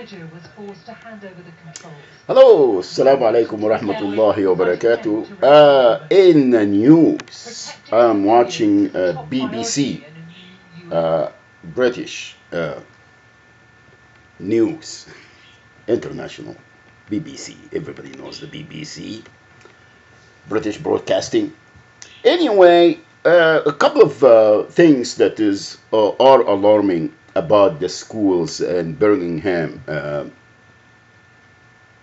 Hello, assalamu alaikum wa rahmatullahi wa barakatuh. In the news, I'm watching BBC, British news, international, BBC. Everybody knows the BBC, British Broadcasting. Anyway, a couple of things that are alarming about the schools in Birmingham.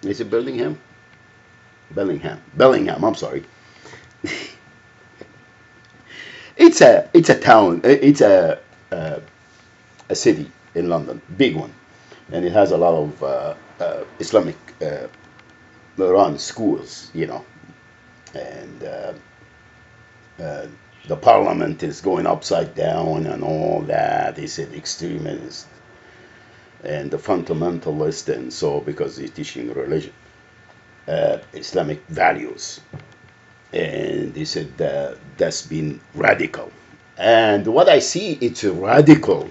Is it Birmingham? Bellingham. I'm sorry. It's a town. It's a city in London, big one, and it has a lot of Islamic run schools, and the parliament is going upside down and all that. They said extremists and the fundamentalist, and so because he's teaching religion, Islamic values, and they said that's been radical. And what I see, it's radical.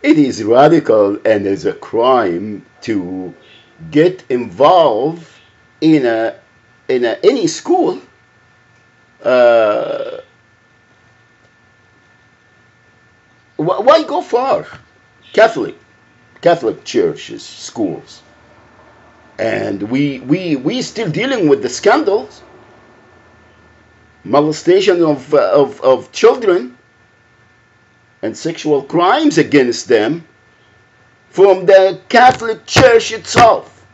It is radical, and it's a crime to get involved in any school. Why go far? Catholic churches, schools, and we still dealing with the scandals, molestation of children, and sexual crimes against them from the Catholic Church itself.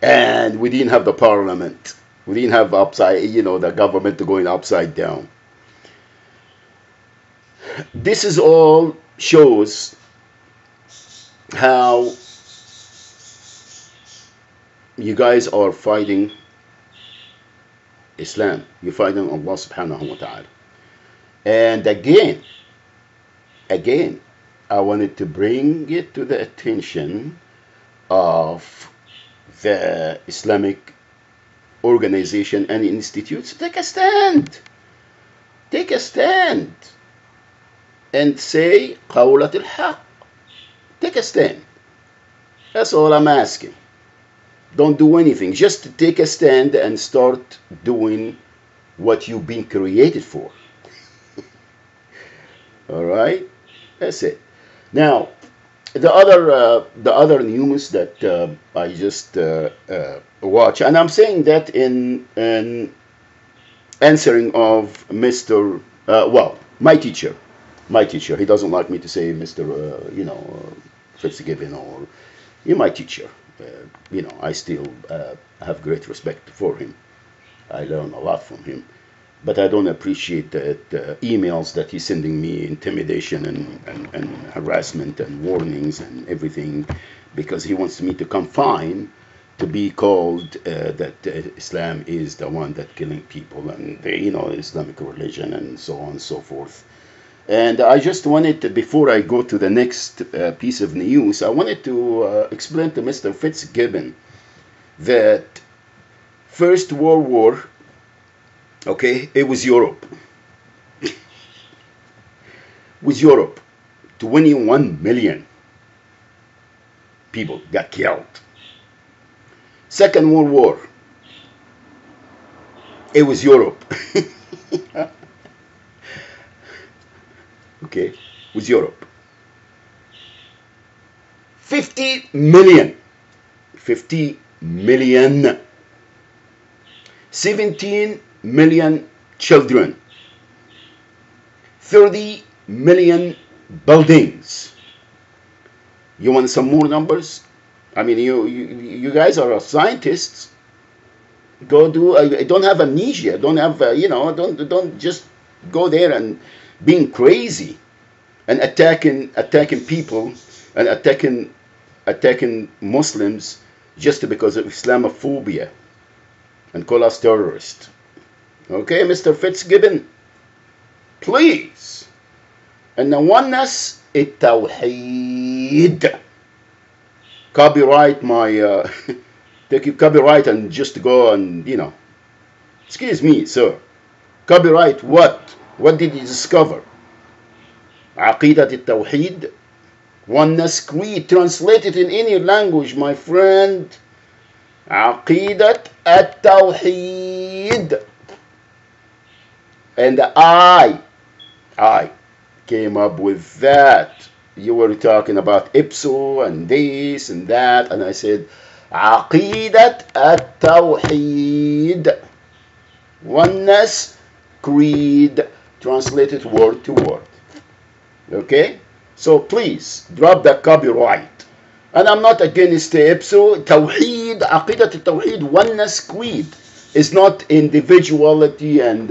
And we didn't have the parliament. We didn't have the government going upside down. This is all shows how you guys are fighting Islam. You're fighting Allah subhanahu wa ta'ala. And again, I wanted to bring it to the attention of the Islamic organization and institutes. Take a stand. Take a stand and say قولة الحق. Take a stand. That's all I'm asking. Don't do anything. Just take a stand and start doing what you've been created for. All right? That's it. Now, the other news that I just watch, and I'm saying that in answering of Mr. My teacher. He doesn't like me to say Mr. Fitzgibbon, or you're my teacher. I still have great respect for him. I learn a lot from him. But I don't appreciate the emails that he's sending me, intimidation and harassment and warnings and everything, because he wants me to confine, to be called that Islam is the one that killing people, and Islamic religion and so on and so forth. And I just wanted to, before I go to the next piece of news, I wanted to explain to Mr. Fitzgibbon that First World War, it was Europe. It was Europe. 21 million people got killed. Second World War, it was Europe. It was Europe. 50 million. 50 million. 17 million children. 30 million buildings. You want some more numbers? I mean, you guys are scientists. Go do. Don't have amnesia. Don't have. Don't just go there and being crazy and attacking people and attacking Muslims just because of Islamophobia and call us terrorists. Okay, Mr. Fitzgibbon, please. And the oneness, التوحيد. Copyright my, take your copyright and just go and, excuse me, sir. Copyright what? What did you discover? عقيدة التوحيد, oneness creed, translated in any language, my friend. عقيدة التوحيد. And I came up with that. You were talking about IPSO and this and that, and I said عقيدة التوحيد, oneness creed, translated word to word. Okay, so please drop the copyright. And I'm not against IPSO. Tawheed, عقيدة التوحيد, oneness creed is not individuality and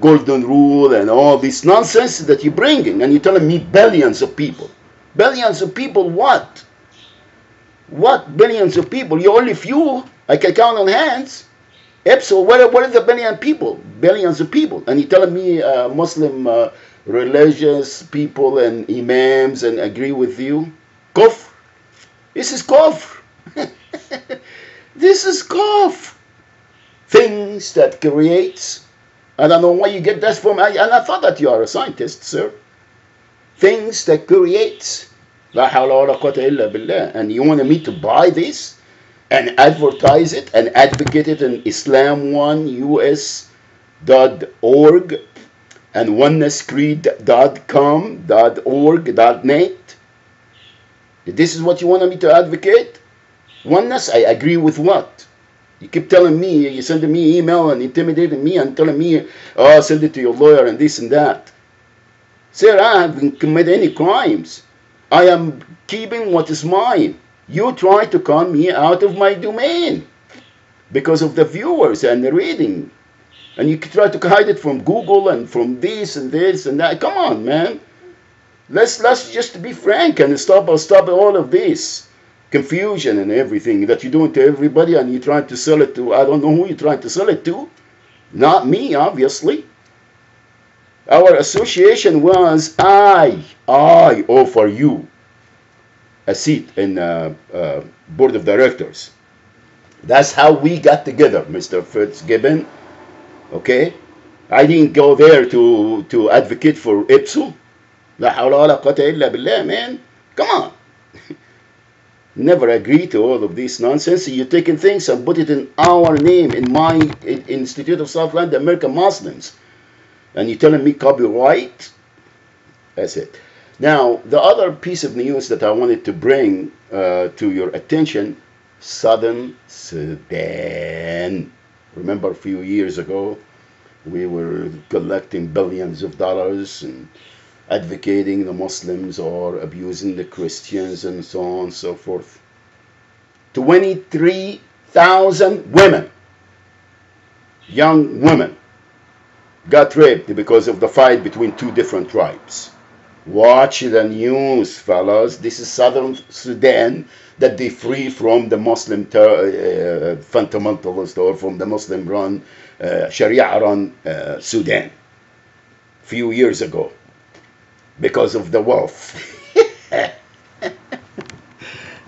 golden rule and all this nonsense that you're bringing, and you're telling me billions of people. Billions of people what? What billions of people? You're only few. I can count on hands. IPSO, what is the billion people? Billions of people. And you're telling me Muslim religious people and imams and agree with you? Kufr. This is kufr. This is kufr. Things that creates. I don't know why you get that from. And I thought that you are a scientist, sir. Things that creates. La hawla wa la quwwata illa billah. And you want me to buy this and advertise it and advocate it in islam1us.org and onenesscreed.com, .org, .net? This is what you want me to advocate? Oneness, I agree with what? You keep telling me, you're sending me email and intimidating me and telling me, oh, send it to your lawyer and this and that. Sir, I haven't committed any crimes. I am keeping what is mine. You try to con me out of my domain because of the viewers and the reading. And you try to hide it from Google and from this and this and that. Come on, man. Let's just be frank and stop all of this confusion and everything that you're doing to everybody, and you're trying to sell it to, I don't know who you're trying to sell it to. Not me, obviously. Our association was, I offer you a seat in board of directors. That's how we got together, Mr. Fitzgibbon. Okay? I didn't go there to advocate for IPSO. La hawla wa la quwwata illa billah, man. Come on. Never agree to all of this nonsense. You're taking things and put it in our name, in my Institute of Southland American Muslims. And you're telling me copyright? That's it. Now, the other piece of news that I wanted to bring to your attention, Southern Sudan. Remember a few years ago, we were collecting billions of dollars and advocating the Muslims or abusing the Christians and so on and so forth. 23,000 women, young women, got raped because of the fight between two different tribes. Watch the news, fellas. This is Southern Sudan that they free from the Muslim fundamentalist or from the Muslim-run, Sharia-run Sudan. Few years ago. Because of the wealth.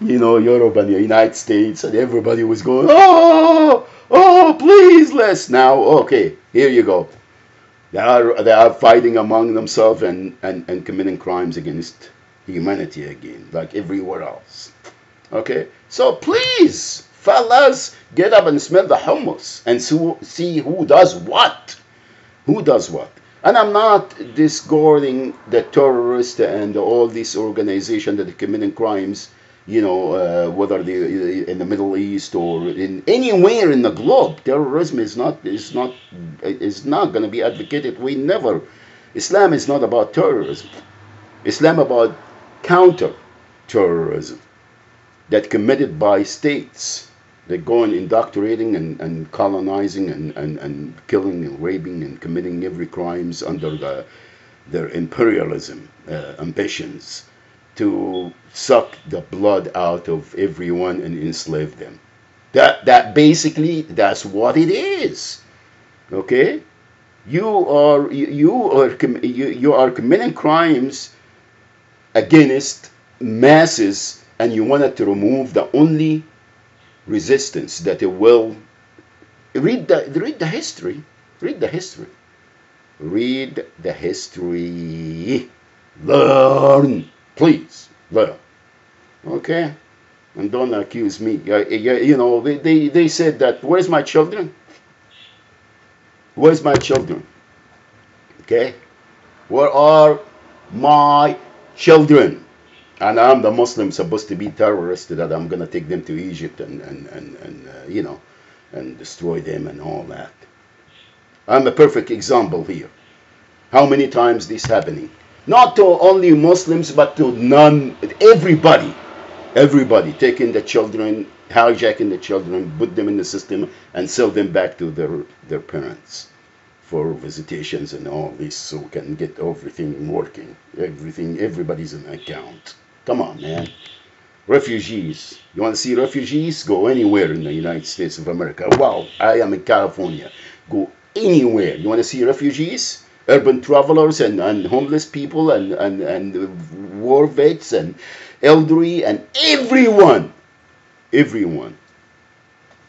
You know, Europe and the United States, and everybody was going, oh, please, let's now. Okay, here you go. They are fighting among themselves and committing crimes against humanity again, like everywhere else. Okay, so please, fellas, get up and smell the hummus and see who does what. Who does what. And I'm not discarding the terrorists and all these organizations that are committing crimes, you know, whether they in the Middle East or in anywhere in the globe. Terrorism is not going to be advocated. We never. Islam is not about terrorism. Islam about counter-terrorism that committed by states. They go and indoctrinating and colonizing and killing and raping and committing every crimes under their imperialism ambitions to suck the blood out of everyone and enslave them. That basically, that's what it is. Okay, you are committing crimes against masses, and you wanted to remove the only resistance that it will. Read the history. Read the history. Learn. Please, learn. Okay? And don't accuse me. You know, they said that, where's my children? Where's my children? Okay? Where are my children? And I'm the Muslim supposed to be terrorist that I'm going to take them to Egypt and you know, and destroy them and all that. I'm a perfect example here. How many times this happening? Not to only Muslims, but to everybody. Everybody taking the children, hijacking the children, put them in the system, and sell them back to their parents for visitations and all this, so we can get everything working. Everybody's in account. Come on, man. Refugees. You want to see refugees? Go anywhere in the United States of America. Wow, I am in California. Go anywhere. You want to see refugees? Urban travelers and homeless people and war vets and elderly and everyone. Everyone.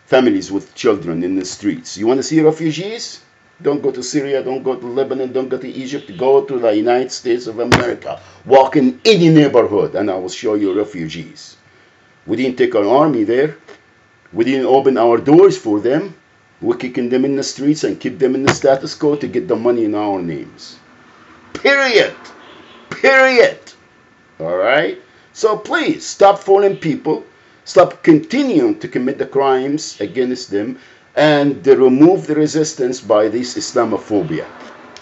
Families with children in the streets. You want to see refugees? Don't go to Syria, don't go to Lebanon, don't go to Egypt. Go to the United States of America. Walk in any neighborhood and I will show you refugees. We didn't take an army there. We didn't open our doors for them. We're kicking them in the streets and keep them in the status quo to get the money in our names. Period. Period. All right? So please, stop fooling people. Stop continuing to commit the crimes against them and remove the resistance by this Islamophobia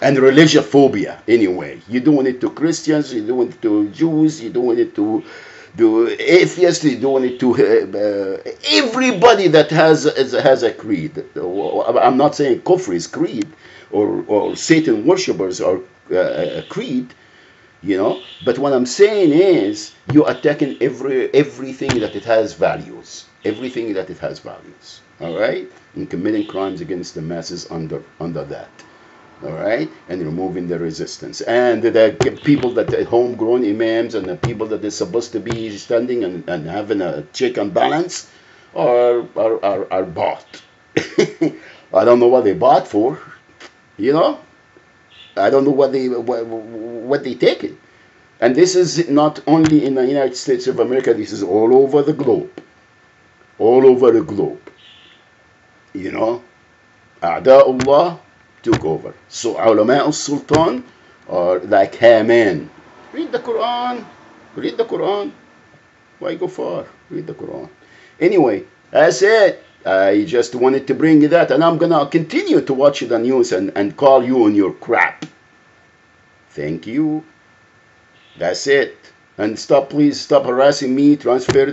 and religiophobia anyway. You're doing it to Christians, you're doing it to Jews, you're doing it to atheists, you're doing it to everybody that has a creed. I'm not saying kufr is creed or Satan worshippers are a creed, you know, but what I'm saying is you're attacking everything that it has values. Everything that it has values. All right? And committing crimes against the masses under that. All right? And removing the resistance. And the people that are homegrown imams and the people that are supposed to be standing and having a check and balance are bought. I don't know what they bought for. You know? I don't know what they take it. And this is not only in the United States of America, this is all over the globe. All over the globe. You know, A'da'ullah took over. So ulama al-Sultan are like Haman. Read the Quran. Read the Quran. Why go far? Read the Quran. Anyway, that's it. I just wanted to bring you that. And I'm going to continue to watch the news and call you on your crap. Thank you. That's it. And please stop harassing me. Transfer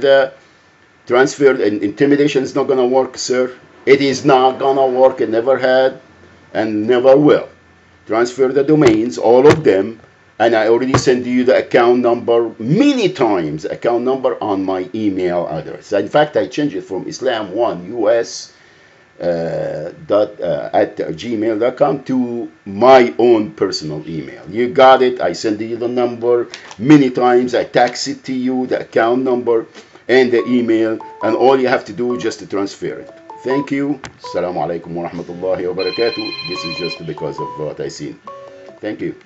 and intimidation is not going to work, sir. It is not going to work. It never had and never will. Transfer the domains, all of them, and I already sent you the account number many times, account number on my email address. In fact, I changed it from Islam1US at gmail.com to my own personal email. You got it. I sent you the number many times. I text it to you, the account number and the email, and all you have to do is just to transfer it. Thank you. Assalamu alaikum wa rahmatullahi wa barakatuh. This is just because of what I seen. Thank you.